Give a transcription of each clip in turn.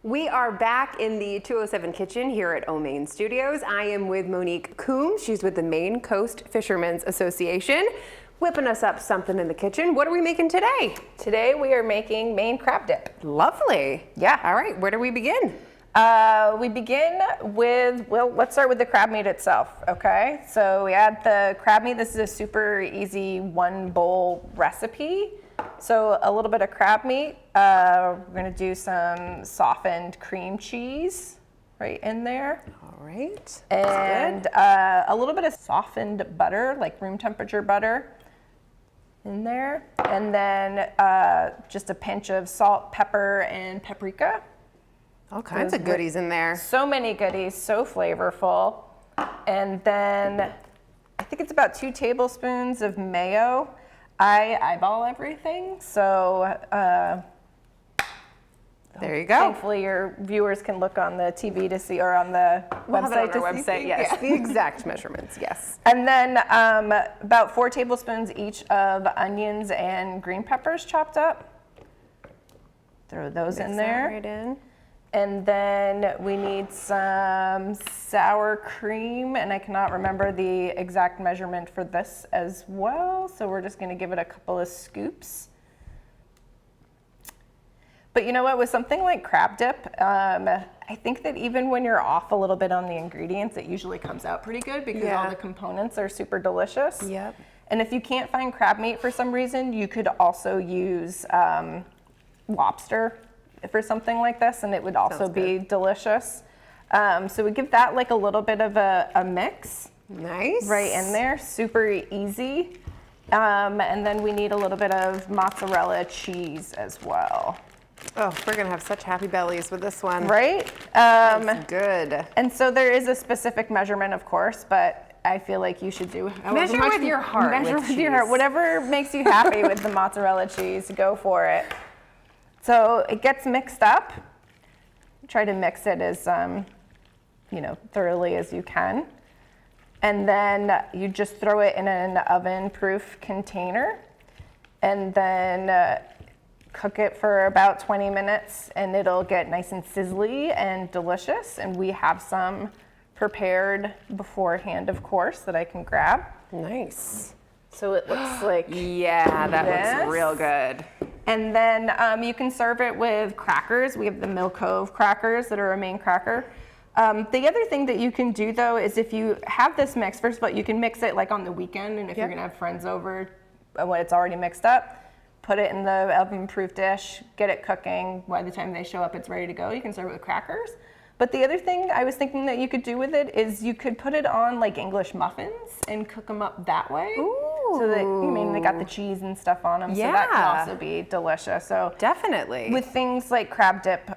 We are back in the 207 kitchen here at O Main Studios. I am with Monique Coombs. She's with the Maine Coast Fishermen's Association, whipping us up something in the kitchen. What are we making today? Today we are making Maine crab dip. Lovely. Yeah. All right, where do we begin? We begin with, well, let's start with the crab meat itself, okay? So we add the crab meat. This is a super easy one bowl recipe. So a little bit of crab meat. We're gonna do some softened cream cheese right in there. All right. And a little bit of softened butter, like room temperature butter in there. And then just a pinch of salt, pepper, and paprika. All kinds of goodies in there. So many goodies, so flavorful. And then I think it's about 2 tablespoons of mayo. I eyeball everything, so there you go. Thankfully your viewers can look on the TV to see, or on the We'll have it on our to website, see. yes, Yeah. the exact measurements, yes. And then about 4 tablespoons each of onions and green peppers chopped up. Throw those in there. Right in. And then we need some sour cream, and I cannot remember the exact measurement for this as well, so we're just gonna give it a couple of scoops. But you know what, with something like crab dip, I think that even when you're off a little bit on the ingredients, it usually comes out pretty good because all the components are super delicious. Yep. And if you can't find crab meat for some reason, you could also use lobster for something like this, and it would also be delicious. So we give that like a little bit of a mix. Nice. Right in there, super easy. And then we need a little bit of mozzarella cheese as well. Oh, we're gonna have such happy bellies with this one. Right? That's good. And so there is a specific measurement, of course, but I feel like you should do measure with your heart. Measure with your heart. Whatever makes you happy with the mozzarella cheese, go for it. So it gets mixed up. Try to mix it as thoroughly as you can. And then you just throw it in an oven-proof container, and then cook it for about 20 minutes, and it'll get nice and sizzly and delicious. And we have some prepared beforehand, of course, that I can grab. Nice. So it looks like yeah, that looks real good. And then you can serve it with crackers. We have the Mill Cove crackers that are a Maine cracker. The other thing that you can do though is if you have this mix, first of all, you can mix it like on the weekend, and if you're gonna have friends over when it's already mixed up, put it in the oven-proof dish, get it cooking. By the time they show up, it's ready to go. You can serve it with crackers. But the other thing I was thinking that you could do with it is you could put it on like English muffins and cook them up that way. Ooh. So that, they got the cheese and stuff on them, so that can also be delicious. So definitely. With things like crab dip,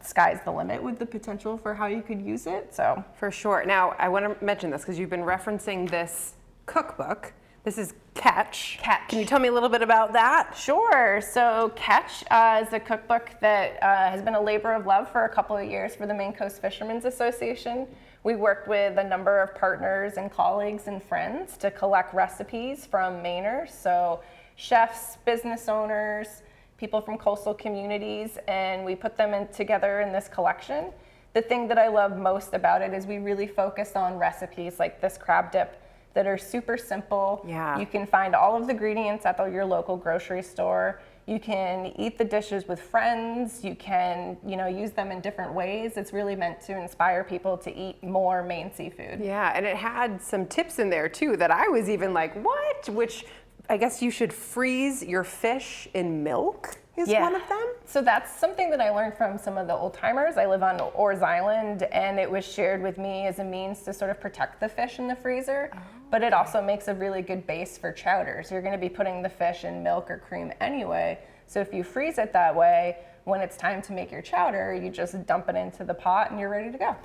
sky's the limit with the potential for how you could use it, so. For sure. Now, I want to mention this because you've been referencing this cookbook. This is Catch. Can you tell me a little bit about that? Sure. So Catch is a cookbook that has been a labor of love for a couple of years for the Maine Coast Fishermen's Association. We worked with a number of partners and colleagues and friends to collect recipes from Mainers, so chefs, business owners, people from coastal communities, and we put them together in this collection. The thing that I love most about it is we really focused on recipes like this crab dip that are super simple. Yeah. You can find all of the ingredients at your local grocery store. You can eat the dishes with friends. You can, use them in different ways. It's really meant to inspire people to eat more Maine seafood. Yeah, and it had some tips in there too that I was even like, what? Which I guess you should freeze your fish in milk is one of them. So that's something that I learned from some of the old timers. I live on Orr's Island, and it was shared with me as a means to sort of protect the fish in the freezer. But it also makes a really good base for chowders. You're gonna be putting the fish in milk or cream anyway. So if you freeze it that way, when it's time to make your chowder, you just dump it into the pot and you're ready to go.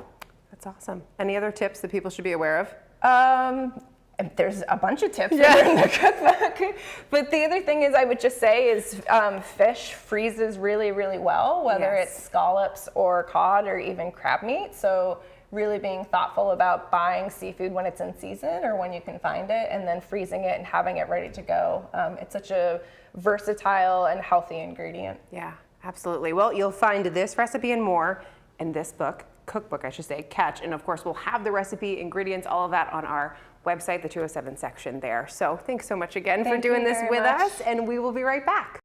That's awesome. Any other tips that people should be aware of? There's a bunch of tips in the cookbook. But the other thing is I would just say is fish freezes really, really well, whether it's scallops or cod or even crab meat. So really being thoughtful about buying seafood when it's in season or when you can find it, and then freezing it and having it ready to go. It's such a versatile and healthy ingredient. Yeah. Absolutely. Well, you'll find this recipe and more in this book, cookbook, I should say, Catch. And of course, we'll have the recipe, ingredients, all of that on our website, the 207 section there. So thanks so much again for doing this with us, and we will be right back.